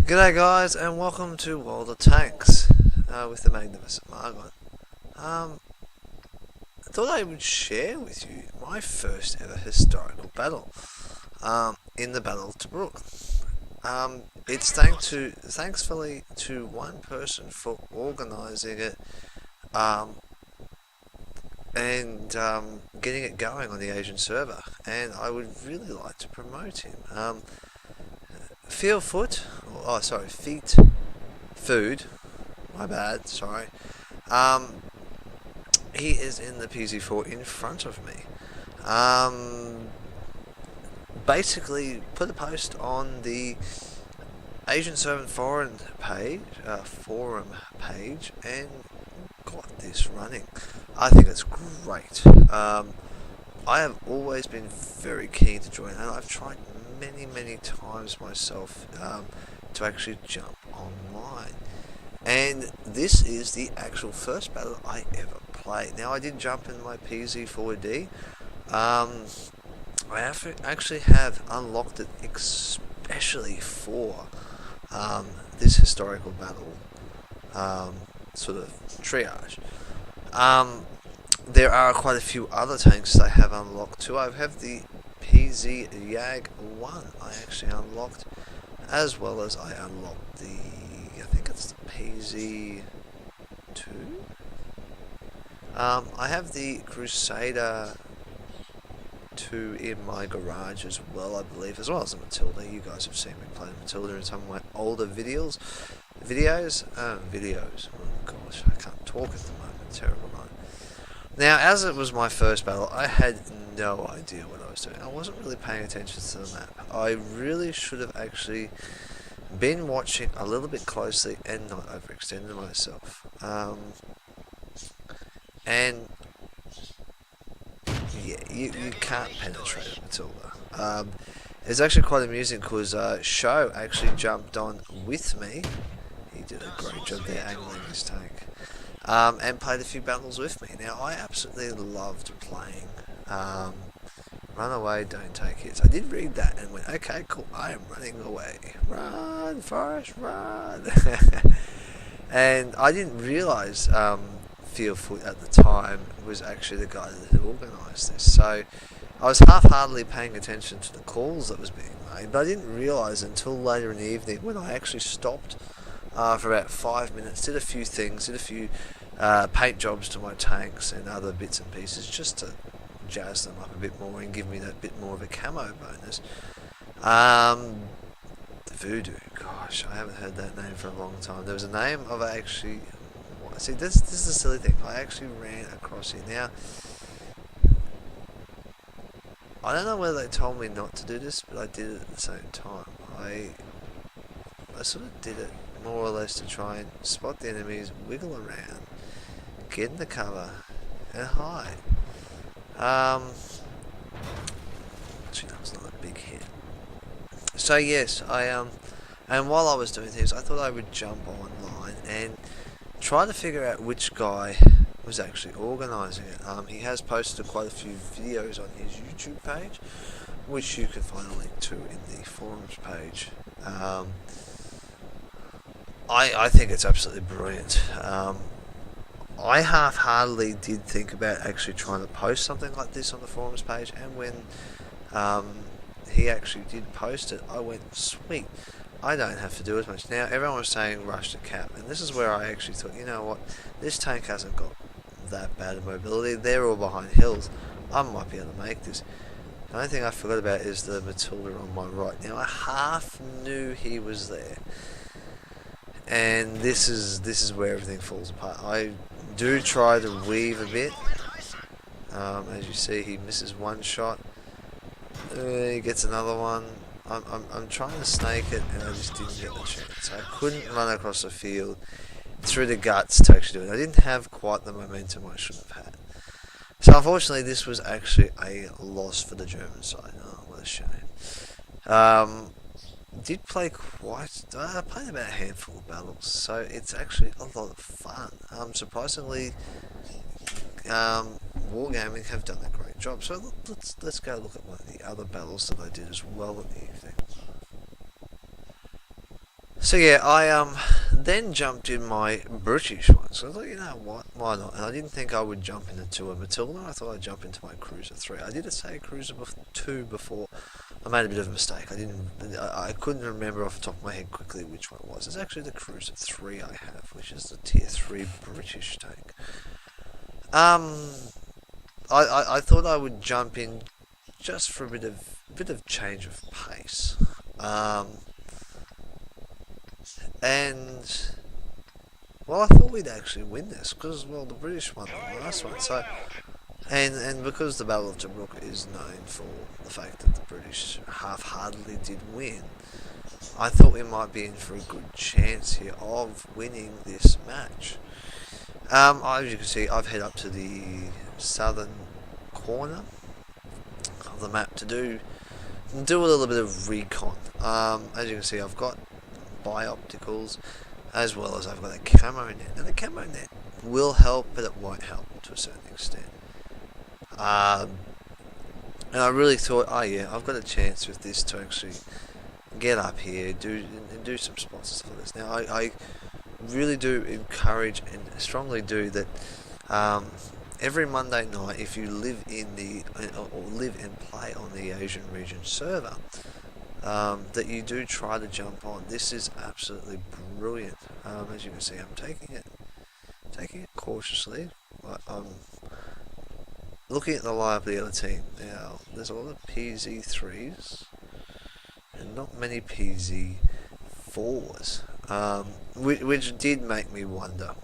G'day guys, and welcome to World of Tanks with the Magnificent Margon. I thought I would share with you my first ever historical battle in the Battle of Tobruk. It's thankfully to one person for organising it and getting it going on the Asian server, and I would really like to promote him. FeeTFooD, my bad, sorry. He is in the PZ4 in front of me. Basically put a post on the Asian server forum page, and got this running. I think it's great. I have always been very keen to join, and I've tried many times myself to actually jump online. And this is the actual first battle I ever played. Now, I did jump in my PZ4D. I actually have unlocked it especially for this historical battle sort of triage. There are quite a few other tanks I have unlocked too. I have the PZ Yag 1 I actually unlocked, as well as I unlocked I think it's the PZ 2. I have the Crusader 2 in my garage as well, I believe, as well as the Matilda. You guys have seen me play Matilda in some of my older videos. Oh gosh, I can't talk at the moment. Terrible night. Now, as it was my first battle, I had no idea what I was doing. I wasn't really paying attention to the map. I really should have actually been watching a little bit closely and not overextended myself. And yeah, you can't penetrate a Matilda. It's actually quite amusing because Show actually jumped on with me. He did a great job there angling his tank. And played a few battles with me. Now, I absolutely loved playing Run Away, Don't Take Hits. I did read that and went, okay, cool, I am running away. Run, Forrest, run! And I didn't realise FeeTFooD at the time was actually the guy that had organised this. So I was half-heartedly paying attention to the calls that was being made, but I didn't realise until later in the evening when I actually stopped for about 5 minutes, did a few things, did a few paint jobs to my tanks and other bits and pieces just to jazz them up a bit more and give me that bit more of a camo bonus. Voodoo, gosh, I haven't heard that name for a long time. There was a name of actually, see, this is a silly thing. I actually ran across it. Now, I don't know whether they told me not to do this, but I did it at the same time. I sort of did it more or less to try and spot the enemies, wiggle around, get in the cover, and hide. Actually, that was not a big hit. So yes, and while I was doing things, I thought I would jump online and try to figure out which guy was actually organising it. He has posted quite a few videos on his YouTube page, which you can find a link to in the forums page. I think it's absolutely brilliant. I half-heartedly did think about actually trying to post something like this on the forums page, and when he actually did post it, I went, sweet, I don't have to do as much. Now, everyone was saying rush to cap, and this is where I actually thought, you know what, this tank hasn't got that bad of mobility, they're all behind hills, I might be able to make this. The only thing I forgot about is the Matilda on my right. Now, I half knew he was there, and this is where everything falls apart. I do try to weave a bit. As you see, he misses one shot. He gets another one. I'm trying to snake it, and I just didn't get the chance. I couldn't run across the field through the guts to actually do it. I didn't have quite the momentum I should have had. So unfortunately, this was actually a loss for the German side. Oh, what a shame. Did play I played about a handful of battles, so it's actually a lot of fun. Surprisingly, Wargaming have done a great job. So let's go look at one of the other battles that I did as well in the evening. So yeah, I then jumped in my British one. So I thought, you know what, why not? And I didn't think I would jump into a Matilda. I thought I'd jump into my Cruiser 3. I did say Cruiser 2 before. I made a bit of a mistake. I couldn't remember off the top of my head quickly which one it was. It's actually the Cruiser 3 I have, which is the Tier 3 British tank. I thought I would jump in just for a bit of change of pace. And well, I thought we'd actually win this because, well, the British won the last one. So, and because the Battle of Tobruk is known for the fact that the British half-heartedly did win, I thought we might be in for a good chance here of winning this match. As you can see, I've headed up to the southern corner of the map to do a little bit of recon. As you can see, I've got biopticals as well as I've got a camo net. And the camo net will help, but it won't help to a certain extent. And I really thought, oh yeah, I've got a chance with this to actually get up here, do some spots for this. Now I really do encourage and strongly do that. Every Monday night, if you live in or live and play on the Asian region server, that you do try to jump on. This is absolutely brilliant. As you can see, I'm taking it cautiously. I'm looking at the lineup of the other team. Now, there's a lot of PZ3s and not many PZ4s, which did make me wonder.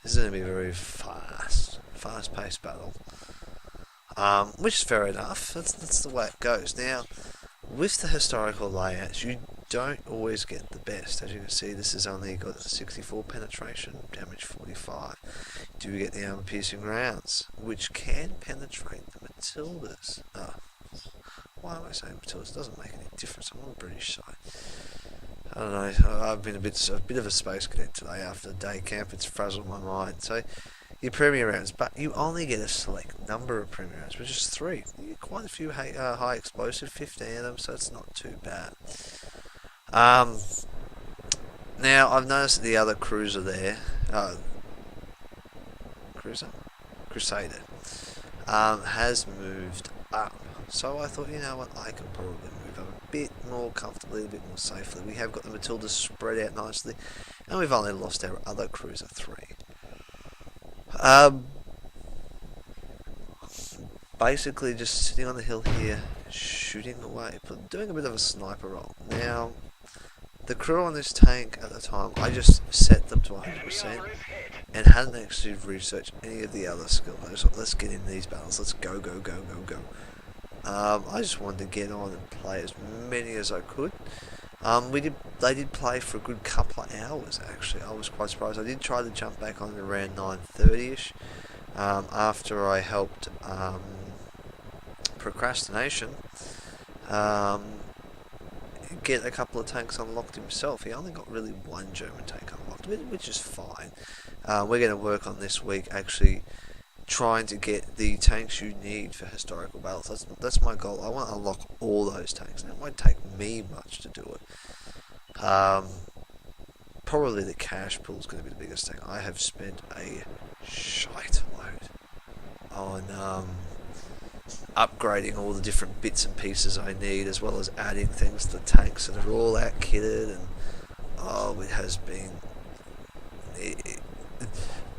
This is going to be a very fast-paced battle, which is fair enough. That's the way it goes. Now, with the historical layouts, you don't always get the best. As you can see, this has only got 64 penetration, damage 45. You do get the armor-piercing rounds, which can penetrate the Matildas. Why am I saying Matildas? It doesn't make any difference. I'm on the British side. I don't know. I've been a bit of a space cadet today after day camp. It's frazzled my mind. So your premium rounds, but you only get a select number of premium rounds, which is 3. You get quite a few high explosive, 15 of them, so it's not too bad. Now I've noticed that the other cruiser there, Crusader, has moved up. So I thought, you know what, I could probably move up a bit more comfortably, a bit more safely. We have got the Matildas spread out nicely, and we've only lost our other Cruiser 3. Basically just sitting on the hill here, shooting away, doing a bit of a sniper roll. Now, the crew on this tank at the time, I just set them to 100% and hadn't actually researched any of the other skills. I just thought, let's get in these battles, let's go. I just wanted to get on and play as many as I could. They did play for a good couple of hours actually. I was quite surprised. I did try to jump back on around 9:30ish after I helped Procrastination get a couple of tanks unlocked himself. He only got really one German tank unlocked, which is fine. We're going to work on this week actually trying to get the tanks you need for historical battles. That's my goal. I want to unlock all those tanks. Now, it won't take me much to do it. Probably the cash pool is going to be the biggest thing. I have spent a shite load on upgrading all the different bits and pieces I need, as well as adding things to the tanks, so they're all out kitted, and it has been.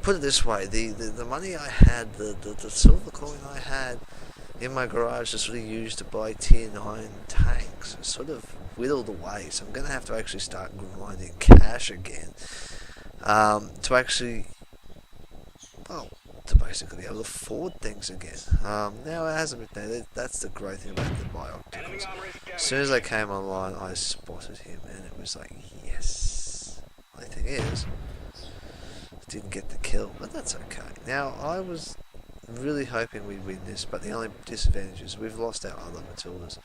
Put it this way, the money I had, the silver coin I had in my garage to sort of use to buy tier 9 tanks sort of whittled away, so I'm going to have to actually start grinding cash again to actually, to basically be able to afford things again. Now it hasn't been there. That's the great thing about the biopticals. As soon as I came online, I spotted him, and it was like, yes. The thing is, didn't get the kill, but that's okay. Now, I was really hoping we'd win this, but the only disadvantage is we've lost our other Matildas.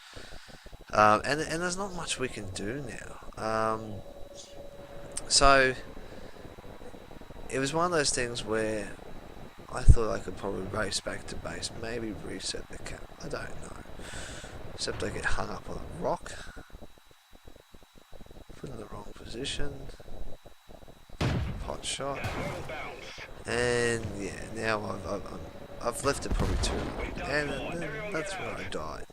And there's not much we can do now. So, it was one of those things where I thought I could probably race back to base, maybe reset the cap. I don't know. Except I get hung up on a rock. Put in the wrong position. position. Pot shot. And yeah, now I've left it probably too long, and that's where I died.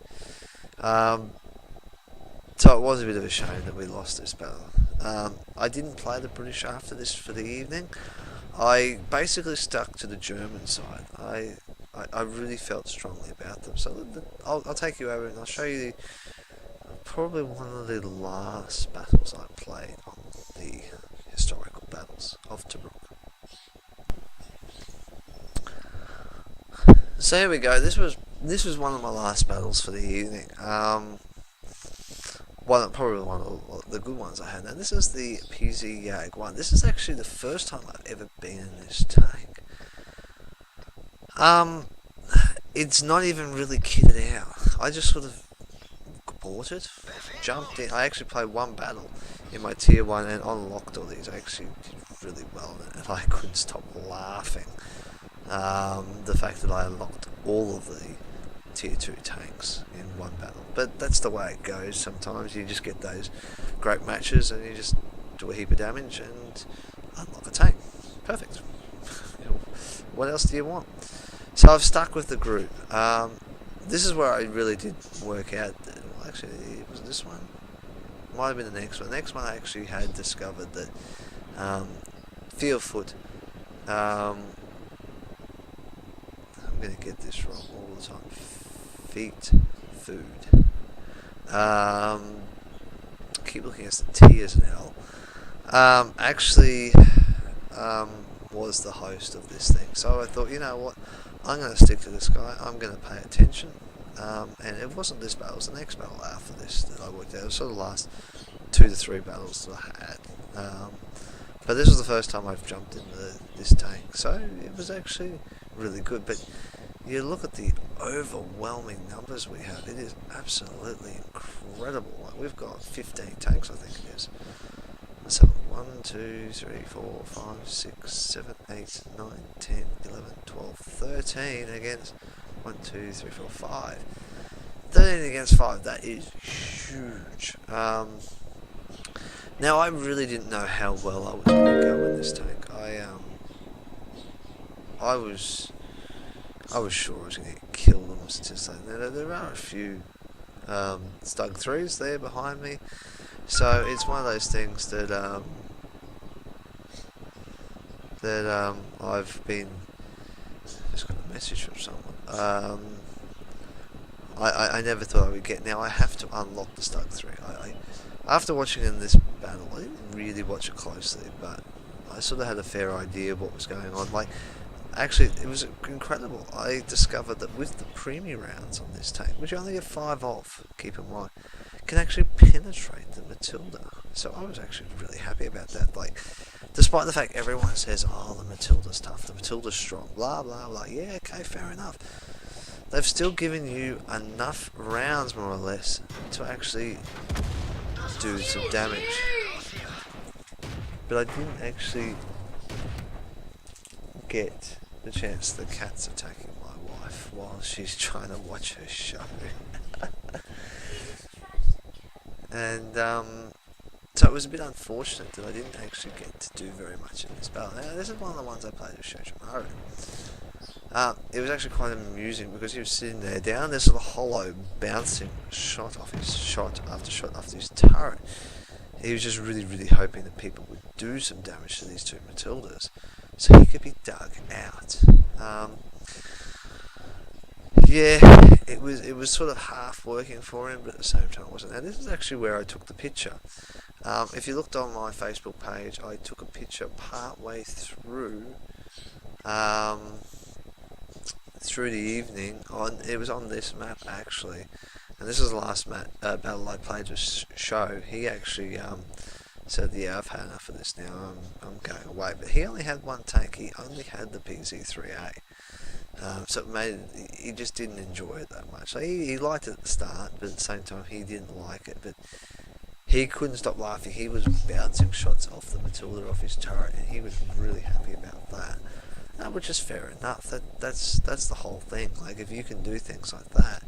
So it was a bit of a shame that we lost this battle. I didn't play the British after this for the evening. I basically stuck to the German side. I really felt strongly about them. So I'll take you over and I'll show you probably one of the last battles I played on the historical battles of Tobruk. So here we go. This was one of my last battles for the evening. Probably one of the good ones I had. Now this is the PZ Yag one. This is actually the first time I've ever been in this tank. It's not even really kitted out. I just sort of bought it, jumped in. I actually played one battle in my tier 1 and unlocked all these. I actually did really well in it, and I couldn't stop laughing. The fact that I unlocked all of the tier 2 tanks in one battle. But that's the way it goes sometimes. You just get those great matches and you just do a heap of damage and unlock a tank. Perfect. What else do you want? So I've stuck with the group. This is where I really did work out. Well, actually, was it this one? Might have been the next one. The next one I actually had discovered that FeeTFooD. I'm going to get this wrong all the time. FeeTFooD. Keep looking at the T as an L. Actually, was the host of this thing. So I thought, you know what, I'm going to stick to this guy. I'm going to pay attention. And it wasn't this battle, it was the next battle after this that I worked out. It was sort of the last 2 to 3 battles that I had. But this was the first time I've jumped into this tank. So it was actually really good. But you look at the overwhelming numbers we have, it is absolutely incredible. Like, we've got 15 tanks, I think it is. So 1, 2, 3, 4, 5, 6, 7, 8, 9, 10, 11, 12, 13 against 1, 2, 3, 4, 5. 13 against 5, that is huge. Now I really didn't know how well I was going to go in this tank. I was sure I was going to get killed almost instantly. Now there are a few Stug 3s there behind me. So it's one of those things that I've been just got a message from someone. I never thought I would get. Now I have to unlock the Stug 3. After watching in this battle, I didn't really watch it closely, but I sort of had a fair idea of what was going on. Like, actually, it was incredible. I discovered that with the premium rounds on this tank, which you only get 5 off, keep in mind, can actually penetrate the Matilda. So I was actually really happy about that. Like, despite the fact everyone says, oh, the Matilda's tough, the Matilda's strong, blah, blah, blah. Yeah, okay, fair enough. They've still given you enough rounds, more or less, to actually do some damage. But I didn't actually get the chance. The cat's attacking my wife while she's trying to watch her show. And so it was a bit unfortunate that I didn't actually get to do very much in this battle. Now this is one of the ones I played with Shoshimaru. It was actually quite amusing because he was sitting there down this little hollow, bouncing shot after shot after his turret. He was just really, really hoping that people would do some damage to these 2 Matildas so he could be dug out. Yeah, it was sort of half working for him, but at the same time it wasn't. Now this is actually where I took the picture. If you looked on my Facebook page, I took a picture part way through the evening. It was on this map actually, and this is the last battle I played with Show. He actually said, yeah, I've had enough of this now, I'm going away. But he only had one tank, he only had the PZ3A. So it made he just didn't enjoy it that much. So he liked it at the start, but at the same time he didn't like it. But he couldn't stop laughing. He was bouncing shots off the Matilda, off his turret, and he was really happy about that. Which is fair enough. That's the whole thing. Like, if you can do things like that,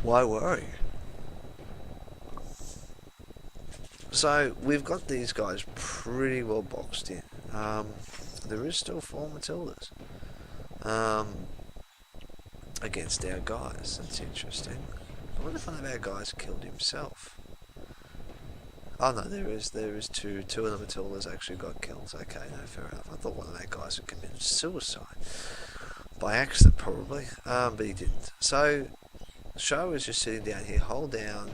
why worry? So we've got these guys pretty well boxed in. There is still 4 Matildas against our guys. That's interesting. I wonder if one of our guys killed himself. Oh no, there is 2. 2 of the Matildas actually got killed. Okay, no, fair enough. I thought one of our guys had committed suicide. By accident, probably. But he didn't. So, Show is just sitting down here, hold down.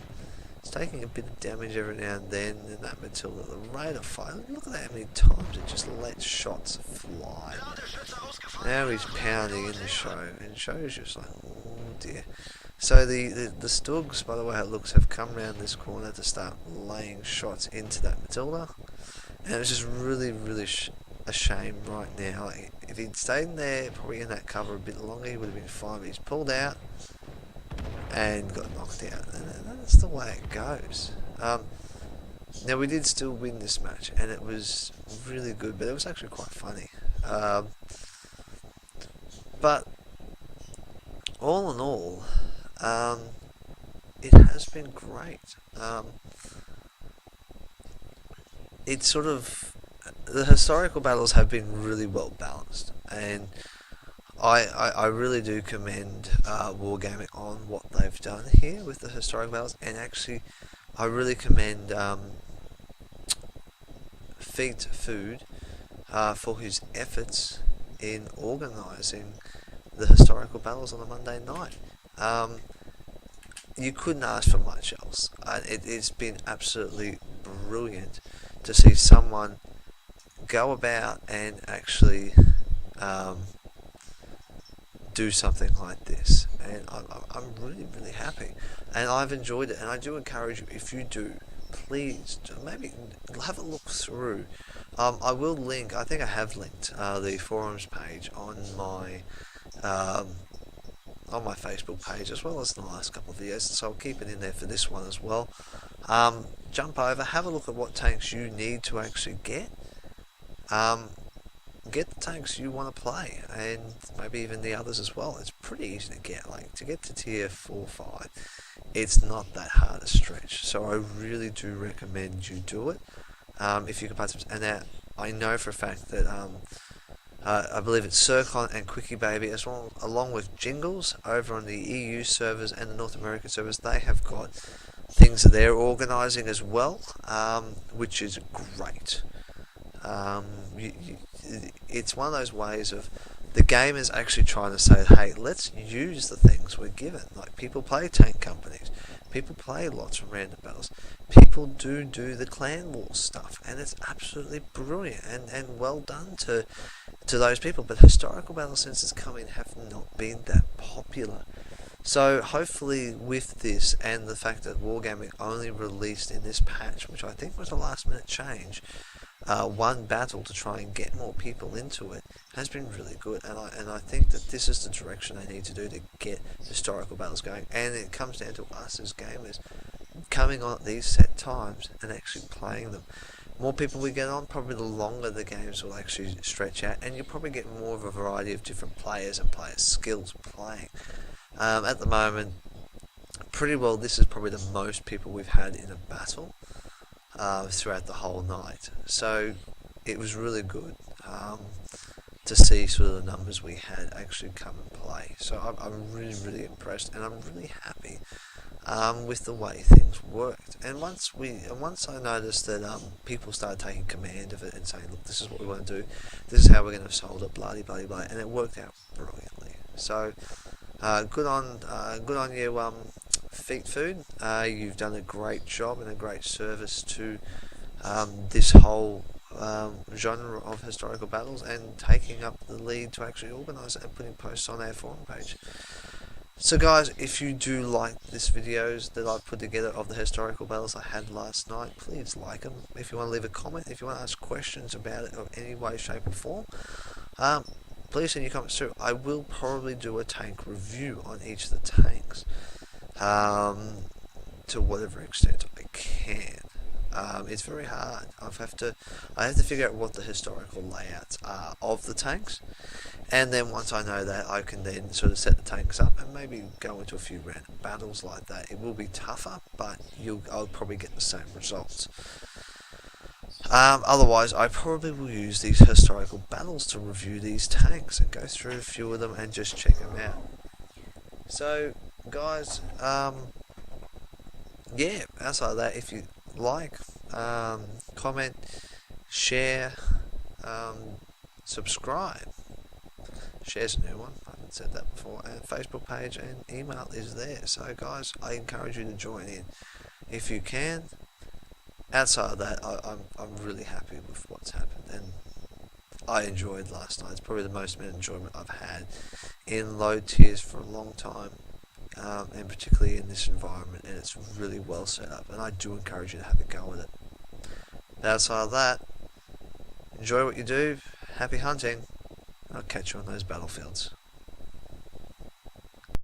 It's taking a bit of damage every now and then, and that Matilda, the rate of fire, look at how many times it just lets shots fly. Now he's pounding in the Show, and Show's just like, oh dear. So the Stugs, by the way it looks, have come round this corner to start laying shots into that Matilda. And it's just really a shame right now. Like, if he'd stayed in there, probably in that cover a bit longer, he would have been fine. But he's pulled out and got knocked out, and that's the way it goes. Now we did still win this match, and it was really good, but it was actually quite funny. But all in all, it has been great. It's sort of, the historical battles have been really well balanced, and I really do commend Wargaming on what they've done here with the historical battles, and actually I really commend FeeTFooD for his efforts in organising the historical battles on a Monday night. You couldn't ask for much else. It's been absolutely brilliant to see someone go about and actually do something like this, and I'm really happy, and I've enjoyed it, and I do encourage you, if you do, please maybe have a look through. I will link, I think I have linked the forums page on my Facebook page, as well as in the last couple of videos, so I'll keep it in there for this one as well. Jump over, have a look at what tanks you need to actually get. Get the tanks you want to play, and maybe even the others as well. It's pretty easy to get. Like, to get to tier 4 5, it's not that hard a stretch, so I really do recommend you do it if you can participate. And now I know for a fact that I believe it's Circon and Quickie Baby, as well, along with Jingles over on the EU servers and the North American servers, they have got things that they're organising as well, which is great. It's one of those ways of the game is actually trying to say, hey, let's use the things we're given. Like, people play tank companies, people play lots of random battles, people do the clan wars stuff, and it's absolutely brilliant and well done to those people. But historical battles, since it's come in, have not been that popular. So hopefully with this, and the fact that Wargaming only released in this patch, which I think was a last minute change, one battle to try and get more people into it, has been really good, and I think that this is the direction they need to do to get historical battles going. And it comes down to us as gamers coming on at these set times and actually playing them. More people we get on, probably the longer the games will actually stretch out, and you'll probably get more of a variety of different players and player skills playing. At the moment, pretty well, this is probably the most people we've had in a battle throughout the whole night. So it was really good to see sort of the numbers we had actually come and play. So I'm really impressed, and I'm really happy with the way things worked. And once I noticed that people started taking command of it and saying, look, this is what we want to do, this is how we're going to solve it, blah blah blah, and it worked out brilliantly. So good on you, FeeTFooD. You've done a great job and a great service to this whole genre of historical battles, and taking up the lead to actually organise it and putting posts on our forum page. So guys, if you do like this videos that I've put together of the historical battles I had last night, please like them. If you want to leave a comment, if you want to ask questions about it of any way, shape or form, please send your comments through. I will probably do a tank review on each of the tanks, to whatever extent I can. It's very hard. I have to figure out what the historical layouts are of the tanks, And then once I know that, I can then sort of set the tanks up and maybe go into a few random battles like that. It will be tougher, but I'll probably get the same results. Otherwise, I probably will use these historical battles to review these tanks and go through a few of them and just check them out. So, guys, yeah, outside of that, if you like, comment, share, subscribe. Share's a new one, I haven't said that before, and Facebook page and email is there. So guys, I encourage you to join in if you can. Outside of that, I'm really happy with what's happened, and I enjoyed last night. It's probably the most amount of enjoyment I've had in low tiers for a long time, and particularly in this environment, and it's really well set up, and I do encourage you to have a go with it. Outside of that, enjoy what you do, happy hunting, I'll catch you on those battlefields.